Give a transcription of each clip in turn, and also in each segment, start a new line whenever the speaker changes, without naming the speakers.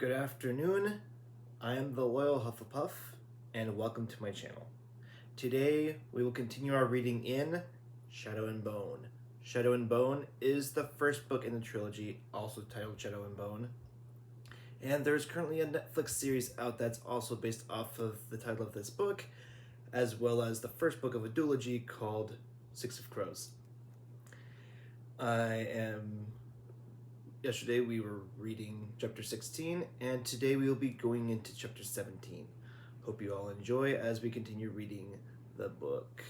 Good afternoon, I am the Loyal Hufflepuff, and welcome to my channel. Today, we will continue our reading in Shadow and Bone. Shadow and Bone is the first book in the trilogy, also titled Shadow and Bone. And there's currently a Netflix series out that's also based off of the title of this book, as well as the first book of a duology called Six of Crows. Yesterday we were reading chapter 16, and today we will be going into chapter 17. Hope you all enjoy as we continue reading the book.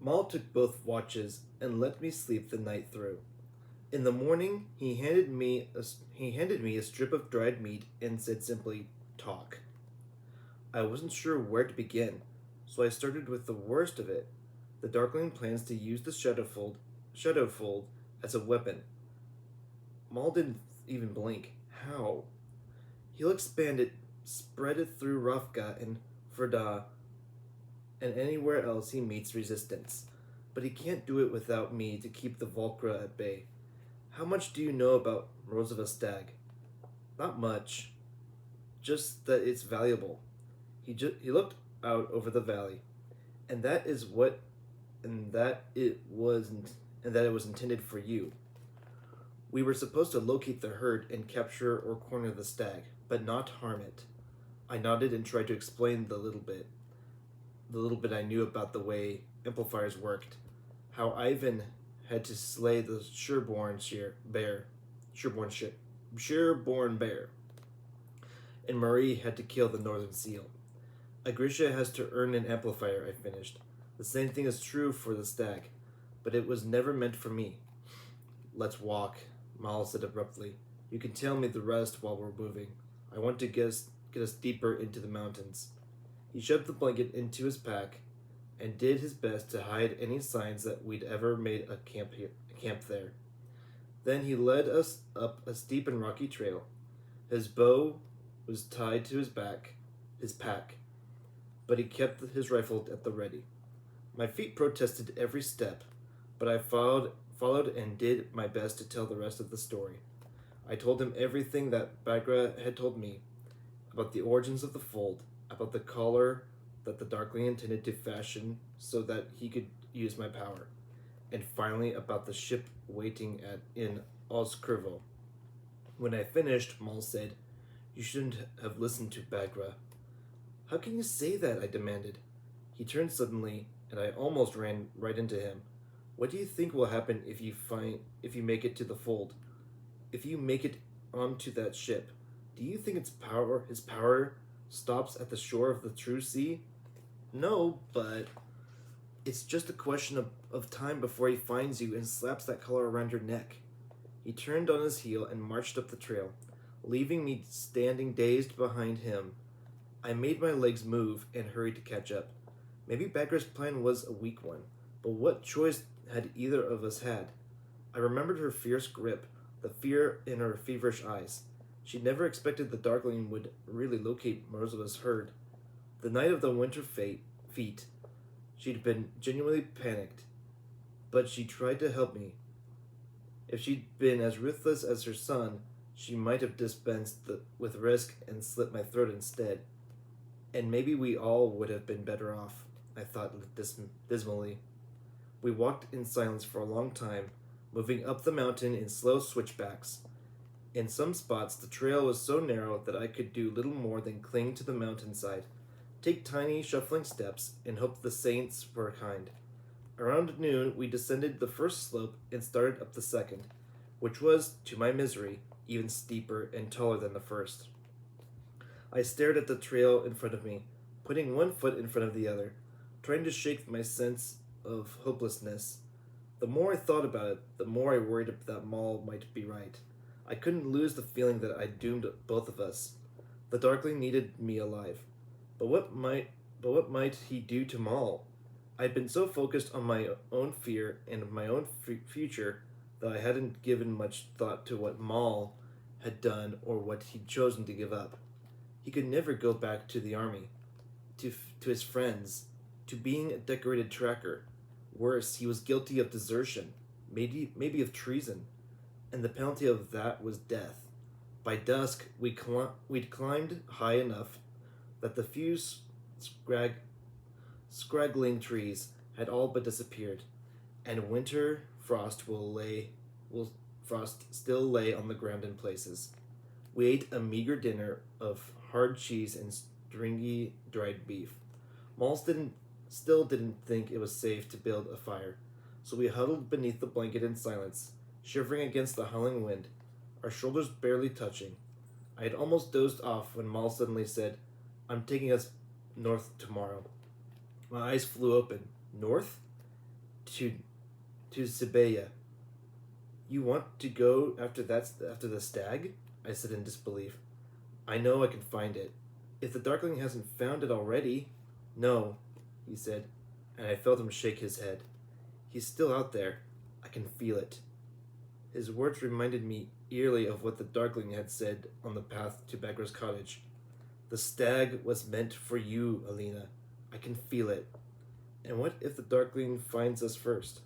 Maul took both watches and let me sleep the night through. In the morning, he handed me a strip of dried meat and said simply, "Talk." I wasn't sure where to begin, so I started with the worst of it. The Darkling plans to use the Shadowfold as a weapon. Maul didn't even blink. How? He'll expand it, spread it through Rafka and Ferda, and anywhere else he meets resistance. But he can't do it without me to keep the Volcra at bay. How much do you know about Rose of a Stag? Not much. Just that it's valuable. He looked out over the valley, and that it was intended for you. We were supposed to locate the herd and capture or corner the stag, but not harm it. I nodded and tried to explain the little bit I knew about the way amplifiers worked, how Ivan had to slay the Sherborne bear, and Marie had to kill the northern seal. Agricia has to earn an amplifier, I finished. The same thing is true for the stag, but it was never meant for me. Let's walk, Maul said abruptly. You can tell me the rest while we're moving. I want to get us deeper into the mountains. He shoved the blanket into his pack and did his best to hide any signs that we'd ever made a camp there. Then he led us up a steep and rocky trail. His bow was tied to his pack, but he kept his rifle at the ready. My feet protested every step, but I followed and did my best to tell the rest of the story. I told him everything that Bagra had told me, about the origins of the fold, about the collar that the Darkling intended to fashion so that he could use my power, and finally about the ship waiting in Oscurvo. When I finished, Maul said, "You shouldn't have listened to Bagra." "How can you say that?" I demanded. He turned suddenly, and I almost ran right into him. "What do you think will happen if you make it to the fold? If you make it onto that ship, do you think his power stops at the shore of the true sea?" "No, but it's just a question of time before he finds you and slaps that collar around your neck." He turned on his heel and marched up the trail, leaving me standing dazed behind him. I made my legs move and hurried to catch up. Maybe Bagra's plan was a weak one, but what choice had either of us had? I remembered her fierce grip, the fear in her feverish eyes. She'd never expected the Darkling would really locate Morozov's herd. The night of the winter feat, she'd been genuinely panicked, but she tried to help me. If she'd been as ruthless as her son, she might have dispensed with risk and slit my throat instead. And maybe we all would have been better off, I thought dismally. We walked in silence for a long time, moving up the mountain in slow switchbacks. In some spots, the trail was so narrow that I could do little more than cling to the mountainside, take tiny, shuffling steps, and hope the saints were kind. Around noon, we descended the first slope and started up the second, which was, to my misery, even steeper and taller than the first. I stared at the trail in front of me, putting one foot in front of the other, trying to shake my sense of hopelessness. The more I thought about it, the more I worried that Maul might be right. I couldn't lose the feeling that I'd doomed both of us. The Darkling needed me alive. But what might he do to Maul? I'd been so focused on my own fear and my own future that I hadn't given much thought to what Maul had done or what he'd chosen to give up. He could never go back to the army, to his friends, to being a decorated tracker. Worse, he was guilty of desertion, maybe of treason. and the penalty of that was death. By dusk, we'd climbed high enough that the few scraggling trees had all but disappeared, and winter will frost still lay on the ground in places. We ate a meager dinner of hard cheese and stringy dried beef. Malls still didn't think it was safe to build a fire, so we huddled beneath the blanket in silence, shivering against the howling wind, our shoulders barely touching. I had almost dozed off when Mal suddenly said, "I'm taking us north tomorrow." My eyes flew open. North? To Siberia. You want to go after the stag? I said in disbelief. I know I can find it. If the Darkling hasn't found it already. No, he said, and I felt him shake his head. He's still out there. I can feel it. His words reminded me eerily of what the Darkling had said on the path to Bagra's cottage. The stag was meant for you, Alina. I can feel it. And what if the Darkling finds us first?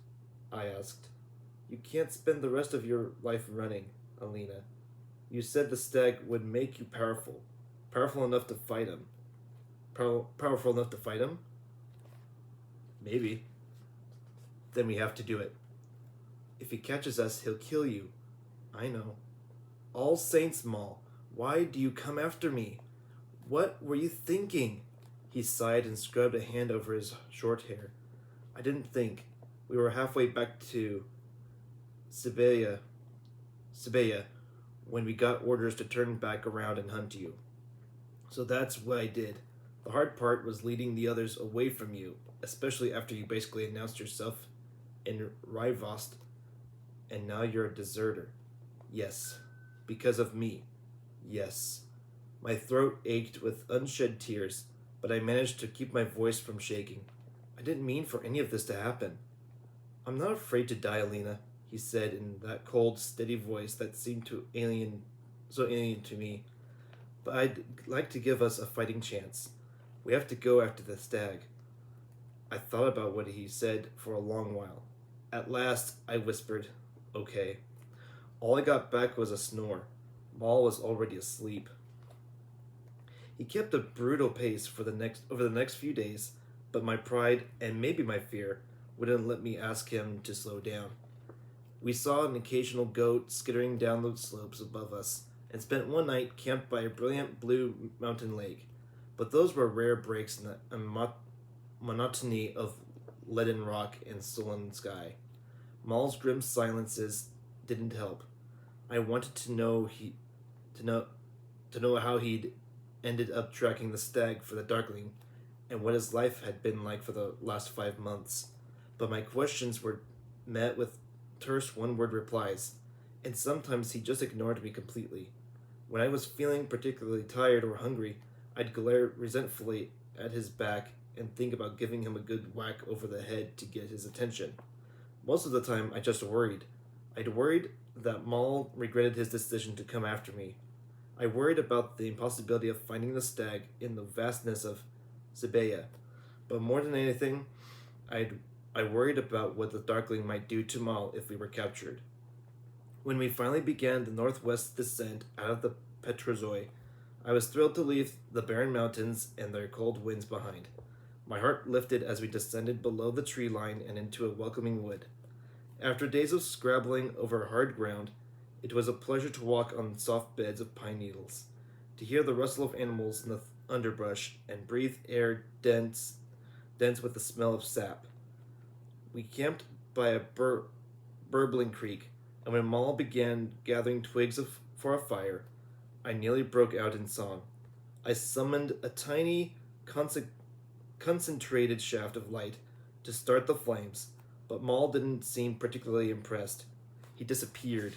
I asked. You can't spend the rest of your life running, Alina. You said the stag would make you powerful. Powerful enough to fight him. Powerful enough to fight him? Maybe. Then we have to do it. If he catches us, he'll kill you. I know. All Saints, Maul, why do you come after me? What were you thinking? He sighed and scrubbed a hand over his short hair. I didn't think. We were halfway back to Siberia, when we got orders to turn back around and hunt you. So that's what I did. The hard part was leading the others away from you, especially after you basically announced yourself in Rivost, and now you're a deserter. Yes. Because of me. Yes. My throat ached with unshed tears, but I managed to keep my voice from shaking. I didn't mean for any of this to happen. I'm not afraid to die, Alina, he said in that cold, steady voice that seemed so alien to me. But I'd like to give us a fighting chance. We have to go after the stag. I thought about what he said for a long while. At last, I whispered, okay. All I got back was a snore. Maul was already asleep. He kept a brutal pace over the next few days, but my pride, and maybe my fear, wouldn't let me ask him to slow down. We saw an occasional goat skittering down the slopes above us, and spent one night camped by a brilliant blue mountain lake. But those were rare breaks in the monotony of leaden rock and sullen sky. Maul's grim silences didn't help. I wanted to know how he'd ended up tracking the stag for the Darkling, and what his life had been like for the last 5 months. But my questions were met with terse one-word replies, and sometimes he just ignored me completely. When I was feeling particularly tired or hungry, I'd glare resentfully at his back and think about giving him a good whack over the head to get his attention. Most of the time, I just worried. I'd worried that Maul regretted his decision to come after me. I worried about the impossibility of finding the stag in the vastness of Siberia. But more than anything, I worried about what the Darkling might do to Maul if we were captured. When we finally began the northwest descent out of the Petrozoi, I was thrilled to leave the barren mountains and their cold winds behind. My heart lifted as we descended below the tree line and into a welcoming wood. After days of scrabbling over hard ground, it was a pleasure to walk on soft beds of pine needles, to hear the rustle of animals in the underbrush, and breathe air dense with the smell of sap. We camped by a burbling creek, and when Maul began gathering twigs for a fire, I nearly broke out in song. I summoned a tiny, concentrated shaft of light to start the flames, but Maul didn't seem particularly impressed. He disappeared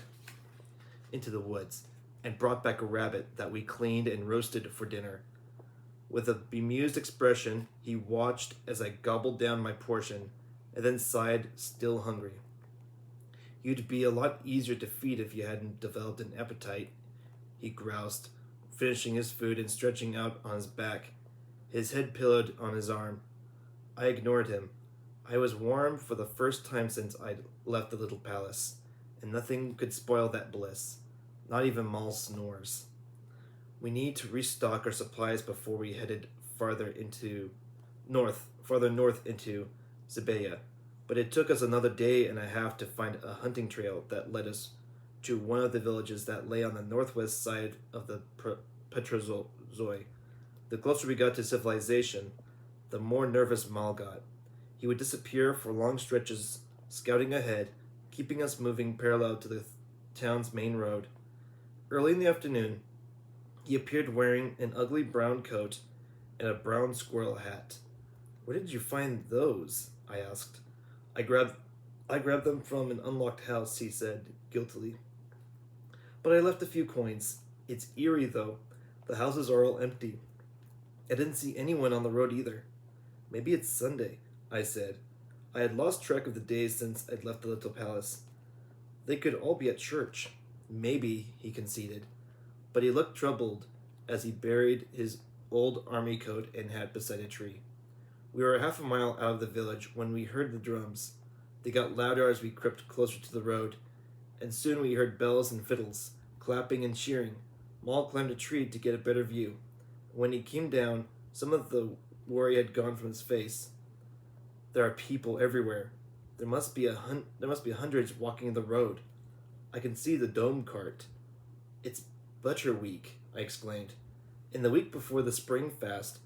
into the woods and brought back a rabbit that we cleaned and roasted for dinner. With a bemused expression, he watched as I gobbled down my portion and then sighed, still hungry. You'd be a lot easier to feed if you hadn't developed an appetite, he groused, finishing his food and stretching out on his back, his head pillowed on his arm. I ignored him. I was warm for the first time since I'd left the little palace, and nothing could spoil that bliss, not even Maul's snores. We need to restock our supplies before we headed farther north into Zebeya, but it took us another day and a half to find a hunting trail that led us to one of the villages that lay on the northwest side of the Petrozoi. The closer we got to civilization, the more nervous Mal got. He would disappear for long stretches, scouting ahead, keeping us moving parallel to the town's main road. Early in the afternoon, he appeared wearing an ugly brown coat and a brown squirrel hat. "Where did you find those?" I asked. I grabbed them from an unlocked house," he said guiltily. "But I left a few coins. It's eerie, though. The houses are all empty. I didn't see anyone on the road either." "Maybe it's Sunday," I said. I had lost track of the days since I'd left the little palace. "They could all be at church." "Maybe," he conceded, but he looked troubled as he buried his old army coat and hat beside a tree. We were half a mile out of the village when we heard the drums. They got louder as we crept closer to the road, and soon we heard bells and fiddles, clapping and cheering. Maul climbed a tree to get a better view. When he came down, some of the worry had gone from his face. "There are people everywhere. There must be hundreds walking the road. I can see the dome cart." "It's Butcher Week," I exclaimed. In the week before the spring fast,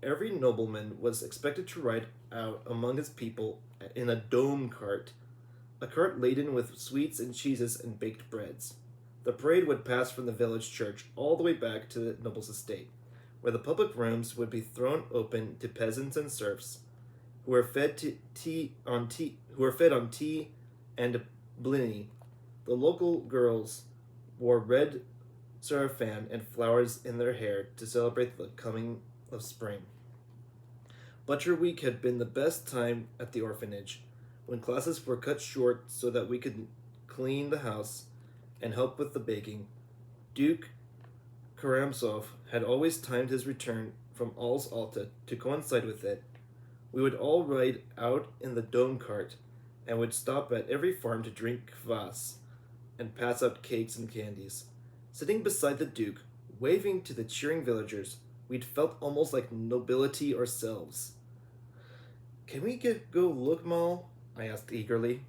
every nobleman was expected to ride out among his people in a dome cart, a cart laden with sweets and cheeses and baked breads. The parade would pass from the village church all the way back to the noble's estate, where the public rooms would be thrown open to peasants and serfs, who were fed on tea and blini. The local girls wore red sarafan and flowers in their hair to celebrate the coming of spring. Butcher Week had been the best time at the orphanage, when classes were cut short so that we could clean the house and help with the baking. Duke Karamzov had always timed his return from Al's Alta to coincide with it. We would all ride out in the dome cart and would stop at every farm to drink kvass and pass out cakes and candies. Sitting beside the Duke, waving to the cheering villagers, we'd felt almost like nobility ourselves. "Can we go look, Maul?" I asked eagerly.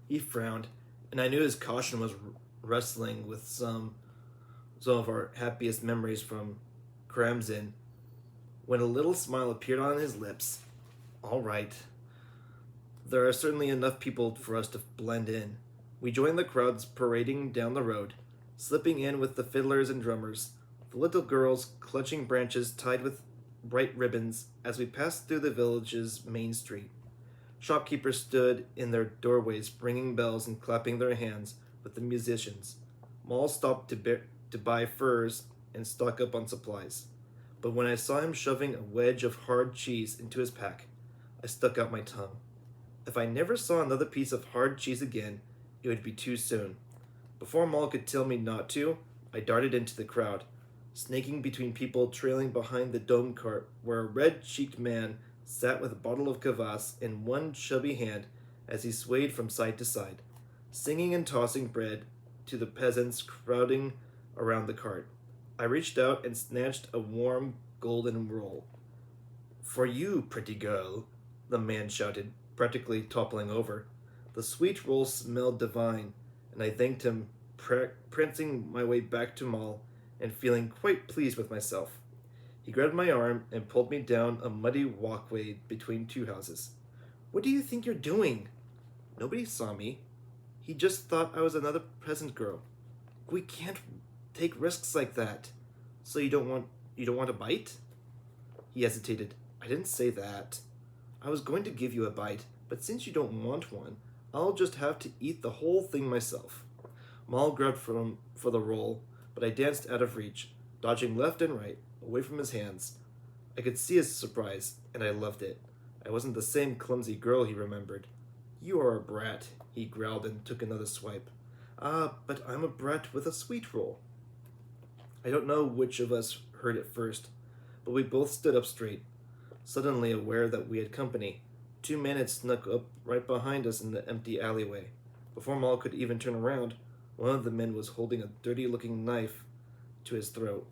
He frowned, and I knew his caution was wrestling with some of our happiest memories from Karamzin, when a little smile appeared on his lips. "All right. There are certainly enough people for us to blend in." We joined the crowds parading down the road, slipping in with the fiddlers and drummers, the little girls clutching branches tied with bright ribbons as we passed through the village's main street. Shopkeepers stood in their doorways, ringing bells and clapping their hands with the musicians. Maul stopped to buy furs and stock up on supplies. But when I saw him shoving a wedge of hard cheese into his pack, I stuck out my tongue. If I never saw another piece of hard cheese again, it would be too soon. Before Maul could tell me not to, I darted into the crowd, snaking between people trailing behind the dome cart where a red-cheeked man sat with a bottle of kvass in one chubby hand as he swayed from side to side, singing and tossing bread to the peasants crowding around the cart. I reached out and snatched a warm golden roll. "For you, pretty girl," the man shouted, practically toppling over. The sweet roll smelled divine, and I thanked him, prancing my way back to Maul and feeling quite pleased with myself. He grabbed my arm and pulled me down a muddy walkway between two houses. "What do you think you're doing?" "Nobody saw me. He just thought I was another peasant girl." "We can't take risks like that." "So you don't want a bite?" He hesitated. "I didn't say that. I was going to give you a bite, but since you don't want one, I'll just have to eat the whole thing myself." Maul grabbed for the roll, but I danced out of reach, dodging left and right, away from his hands. I could see his surprise, and I loved it. I wasn't the same clumsy girl he remembered. "You are a brat," he growled and took another swipe. "Ah, but I'm a brat with a sweet roll." I don't know which of us heard it first, but we both stood up straight, suddenly aware that we had company. Two men had snuck up right behind us in the empty alleyway. Before Maul could even turn around, one of the men was holding a dirty-looking knife to his throat,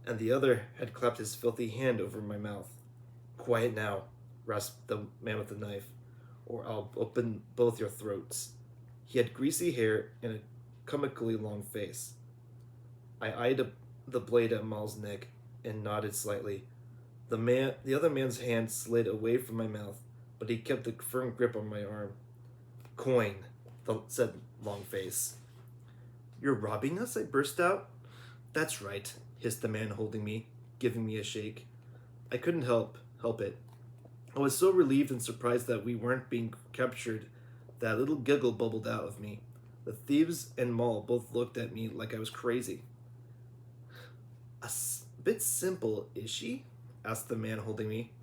and the other had clapped his filthy hand over my mouth. "Quiet now," rasped the man with the knife, "or I'll open both your throats." He had greasy hair and a comically long face. I eyed the blade at Maul's neck and nodded slightly. The other man's hand slid away from my mouth, but he kept a firm grip on my arm. "Coin," said Longface. "You're robbing us?" I burst out. "That's right," hissed the man holding me, giving me a shake. I couldn't help it. I was so relieved and surprised that we weren't being captured that a little giggle bubbled out of me. The thieves and Maul both looked at me like I was crazy. Bit simple, is she?" asked the man holding me.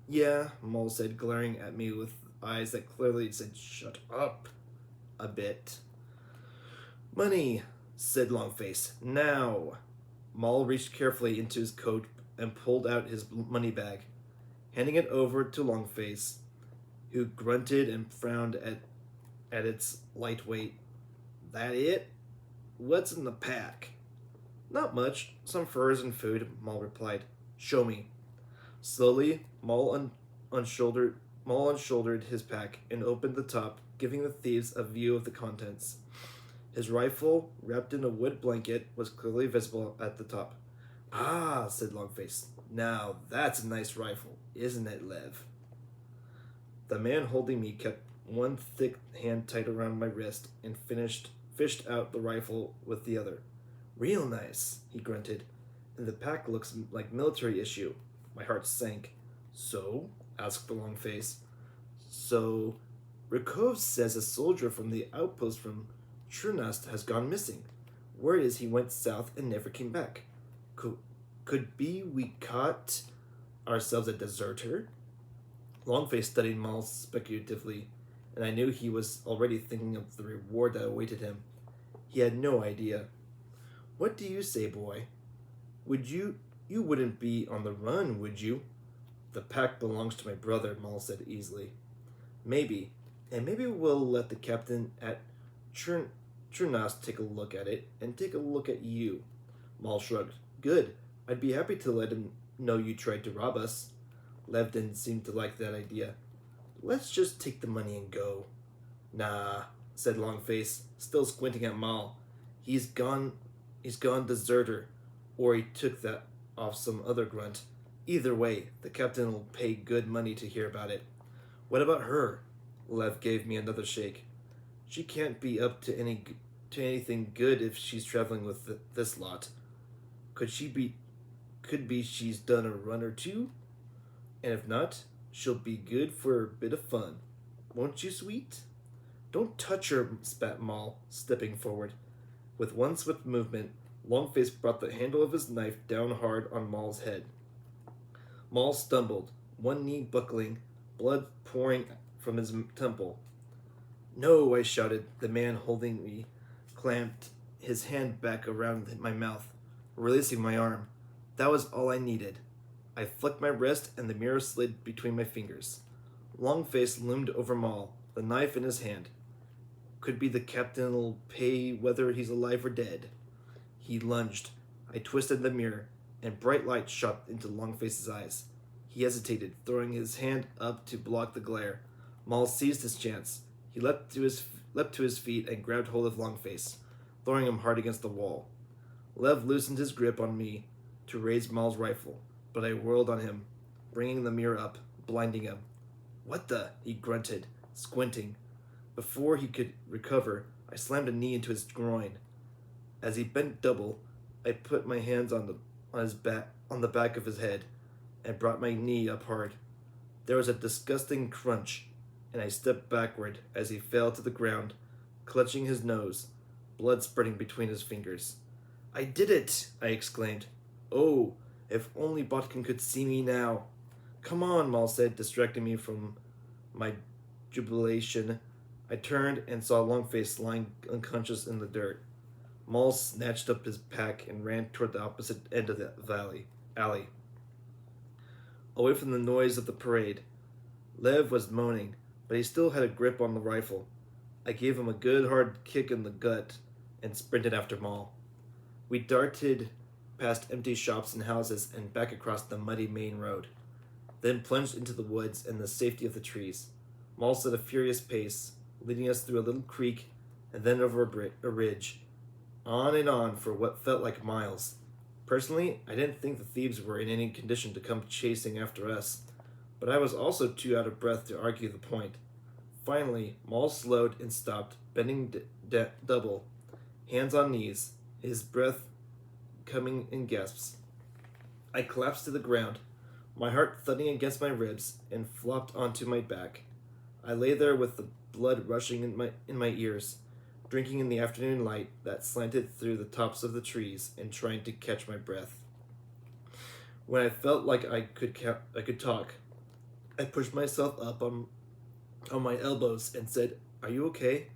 "Yeah," Maul said, glaring at me with eyes that clearly said, "Shut up," a bit. "Money," said Longface. "Now." Maul reached carefully into his coat and pulled out his money bag, handing it over to Longface, who grunted and frowned at its light weight. "That it? What's in the pack?" "Not much. Some furs and food," Maul replied. "Show me." Slowly, Maul unshouldered his pack and opened the top, giving the thieves a view of the contents. His rifle, wrapped in a wood blanket, was clearly visible at the top. "Ah," said Longface. "Now that's a nice rifle, isn't it, Lev?" The man holding me kept one thick hand tight around my wrist and fished out the rifle with the other. "Real nice," he grunted. "And the pack looks like military issue." My heart sank. "So?" asked the Longface. "So, Rykov says a soldier from the outpost from Trunast has gone missing. Word is he went south and never came back. Could be we caught ourselves a deserter?" Longface studied Maul speculatively, and I knew he was already thinking of the reward that awaited him. He had no idea. "What do you say, boy? You wouldn't be on the run, would you?" "The pack belongs to my brother," Maul said easily. "Maybe. And maybe we'll let the captain at Trunast take a look at it, and take a look at you." Maul shrugged. "Good. I'd be happy to let him know you tried to rob us." Lev didn't seem to like that idea. "Let's just take the money and go." "Nah," said Longface, still squinting at Maul. He's gone deserter, or he took that off some other grunt. Either way, the captain will pay good money to hear about it." "What about her?" Lev gave me another shake. "She can't be up to anything good if she's traveling with this lot. Could be she's done a run or two? And if not, she'll be good for a bit of fun. Won't you, sweet?" "Don't touch her," spat Maul, stepping forward. With one swift movement, Longface brought the handle of his knife down hard on Maul's head. Maul stumbled, one knee buckling, blood pouring from his temple. "No," I shouted. The man holding me clamped his hand back around my mouth, releasing my arm. That was all I needed. I flicked my wrist and the mirror slid between my fingers. Longface loomed over Maul, the knife in his hand. Could be the captain'll pay whether he's alive or dead. He lunged. I twisted the mirror, and bright light shot into Longface's eyes. He hesitated, throwing his hand up to block the glare. Maul seized his chance. He leapt to his feet and grabbed hold of Longface, throwing him hard against the wall. Lev loosened his grip on me to raise Maul's rifle, but I whirled on him, bringing the mirror up, blinding him. "What the?" he grunted, squinting. Before he could recover, I slammed a knee into his groin. As he bent double, I put my hands on the back of his head, and brought my knee up hard. There was a disgusting crunch, and I stepped backward as he fell to the ground, clutching his nose, blood spurting between his fingers. "I did it!" I exclaimed. "Oh, if only Botkin could see me now!" "Come on," Maul said, distracting me from my jubilation. I turned and saw Longface lying unconscious in the dirt. Maul snatched up his pack and ran toward the opposite end of the alley, away from the noise of the parade. Lev was moaning, but he still had a grip on the rifle. I gave him a good hard kick in the gut and sprinted after Maul. We darted past empty shops and houses and back across the muddy main road, then plunged into the woods and the safety of the trees. Maul set a furious pace, leading us through a little creek and then over a ridge, on and on for what felt like miles. Personally, I didn't think the thieves were in any condition to come chasing after us, but I was also too out of breath to argue the point. Finally, Maul slowed and stopped, bending double, hands on knees, his breath coming in gasps. I collapsed to the ground, my heart thudding against my ribs, and flopped onto my back. I lay there with the blood rushing in my ears, drinking in the afternoon light that slanted through the tops of the trees and trying to catch my breath. When I felt like I could talk, I pushed myself up on my elbows and said, "Are you okay?"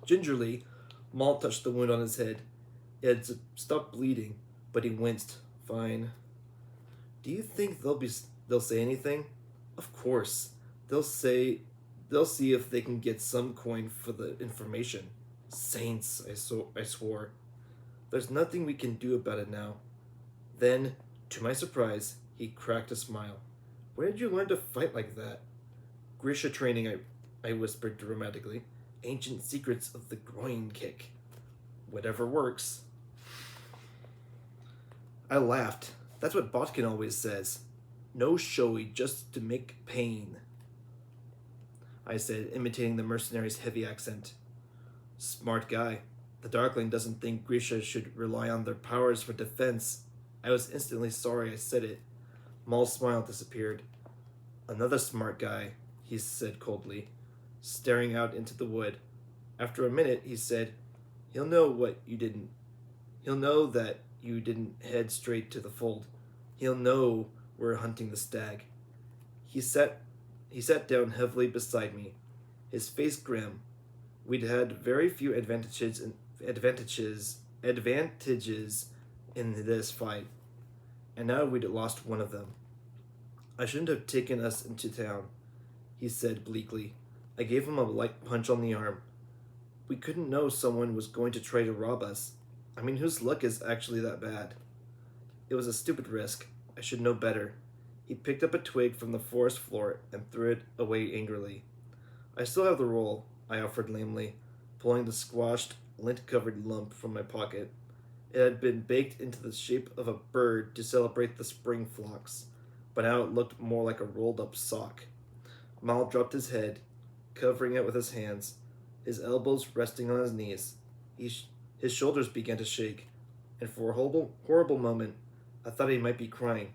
Gingerly, Maul touched the wound on his head. It had stopped bleeding, but he winced. "Fine." "Do you think they'll say anything?" "Of course. They'll see if they can get some coin for the information." "Saints," I swore. "There's nothing we can do about it now." Then, to my surprise, he cracked a smile. "Where did you learn to fight like that?" "Grisha training," I whispered dramatically. "Ancient secrets of the groin kick." "Whatever works." I laughed. "That's what Botkin always says. No showy, just to make pain," I said, imitating the mercenary's heavy accent. "Smart guy. The Darkling doesn't think Grisha should rely on their powers for defense." I was instantly sorry I said it. Maul's smile disappeared. "Another smart guy," he said coldly, staring out into the wood. After a minute, he said, He'll know that you didn't head straight to the fold. He'll know we're hunting the stag." He sat down heavily beside me, his face grim. We'd had very few advantages in this fight, and now we'd lost one of them. "I shouldn't have taken us into town," he said bleakly. I gave him a light punch on the arm. "We couldn't know someone was going to try to rob us. I mean, whose luck is actually that bad?" "It was a stupid risk. I should know better." He picked up a twig from the forest floor and threw it away angrily. "I still have the roll," I offered lamely, pulling the squashed, lint-covered lump from my pocket. It had been baked into the shape of a bird to celebrate the spring flocks, but now it looked more like a rolled-up sock. Mal dropped his head, covering it with his hands, his elbows resting on his knees. His shoulders began to shake, and for a horrible moment, I thought he might be crying.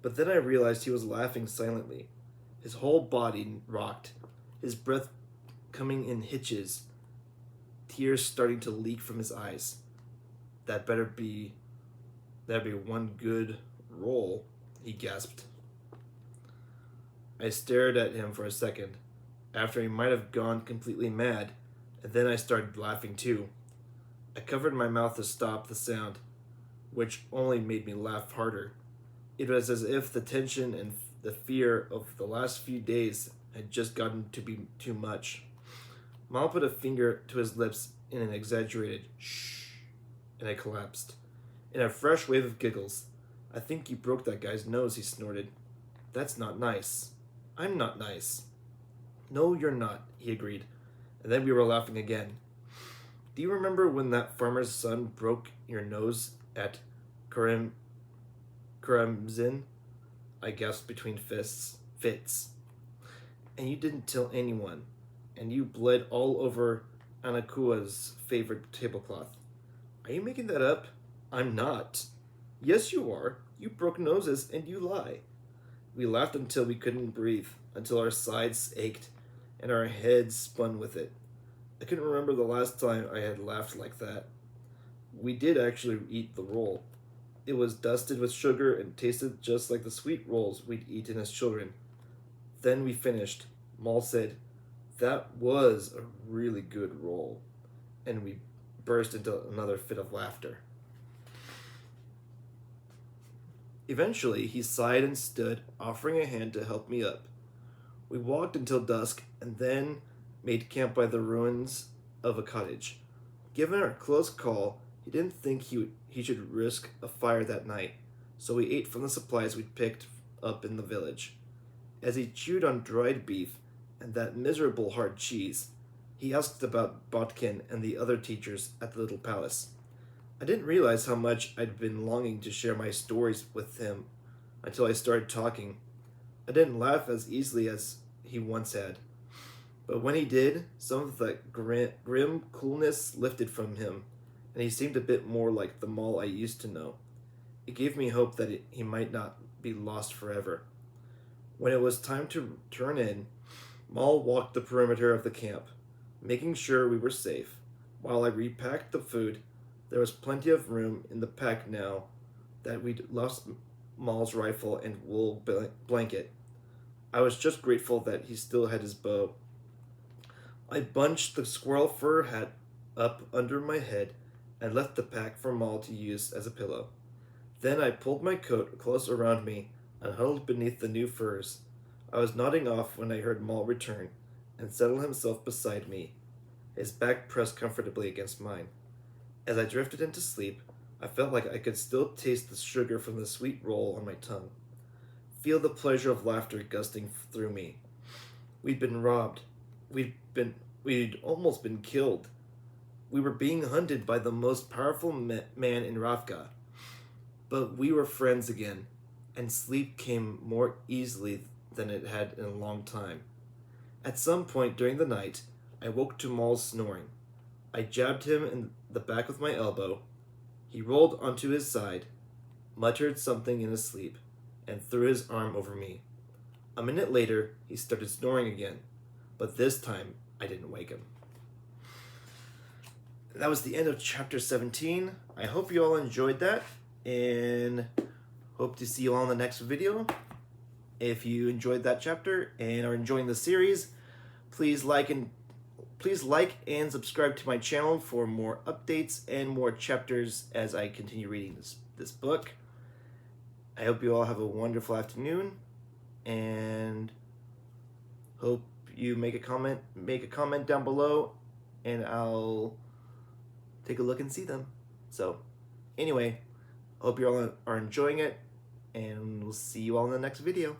But then I realized he was laughing silently. His whole body rocked, his breath coming in hitches, tears starting to leak from his eyes. That'd be one good roll," he gasped. I stared at him for a second, after he might have gone completely mad, and then I started laughing too. I covered my mouth to stop the sound, which only made me laugh harder. It was as if the tension and the fear of the last few days had just gotten to be too much. Mal put a finger to his lips in an exaggerated shh, and I collapsed. In a fresh wave of giggles. "I think you broke that guy's nose," he snorted. "That's not nice." "I'm not nice." "No, you're not," he agreed, and then we were laughing again. "Do you remember when that farmer's son broke your nose at Karamzin?" I gasped between fits. "And you didn't tell anyone, and you bled all over Anakua's favorite tablecloth." "Are you making that up?" "I'm not." "Yes, you are. You broke noses and you lie." We laughed until we couldn't breathe, until our sides ached, and our heads spun with it. I couldn't remember the last time I had laughed like that. We did actually eat the roll. It was dusted with sugar and tasted just like the sweet rolls we'd eaten as children. Then we finished. Maul said, "That was a really good roll," and we burst into another fit of laughter. Eventually, he sighed and stood, offering a hand to help me up. We walked until dusk, and then made camp by the ruins of a cottage. Given our close call, he didn't think he should risk a fire that night, so we ate from the supplies we'd picked up in the village. As he chewed on dried beef and that miserable hard cheese, he asked about Botkin and the other teachers at the little palace. I didn't realize how much I'd been longing to share my stories with him until I started talking. I didn't laugh as easily as he once had. But when he did, some of the grim coolness lifted from him, and he seemed a bit more like the Maul I used to know. It gave me hope that he might not be lost forever. When it was time to turn in, Maul walked the perimeter of the camp, making sure we were safe. While I repacked the food, there was plenty of room in the pack now that we'd lost Maul's rifle and wool blanket. I was just grateful that he still had his bow. I bunched the squirrel fur hat up under my head and left the pack for Maul to use as a pillow. Then I pulled my coat close around me and huddled beneath the new furs. I was nodding off when I heard Maul return and settle himself beside me, his back pressed comfortably against mine. As I drifted into sleep, I felt like I could still taste the sugar from the sweet roll on my tongue. Feel the pleasure of laughter gusting through me. We'd been robbed. We'd almost been killed. We were being hunted by the most powerful man in Ravka. But we were friends again, and sleep came more easily than it had in a long time. At some point during the night, I woke to Maul's snoring. I jabbed him in the back with my elbow. He rolled onto his side, muttered something in his sleep, and threw his arm over me. A minute later, he started snoring again, but this time I didn't wake him. That was the end of chapter 17. I hope you all enjoyed that, and hope to see you all in the next video. If you enjoyed that chapter and are enjoying the series, please like and subscribe to my channel for more updates and more chapters as I continue reading this book. I hope you all have a wonderful afternoon, and hope you make a comment down below, and I'll take a look and see them. So anyway, hope you all are enjoying it, and we'll see you all in the next video.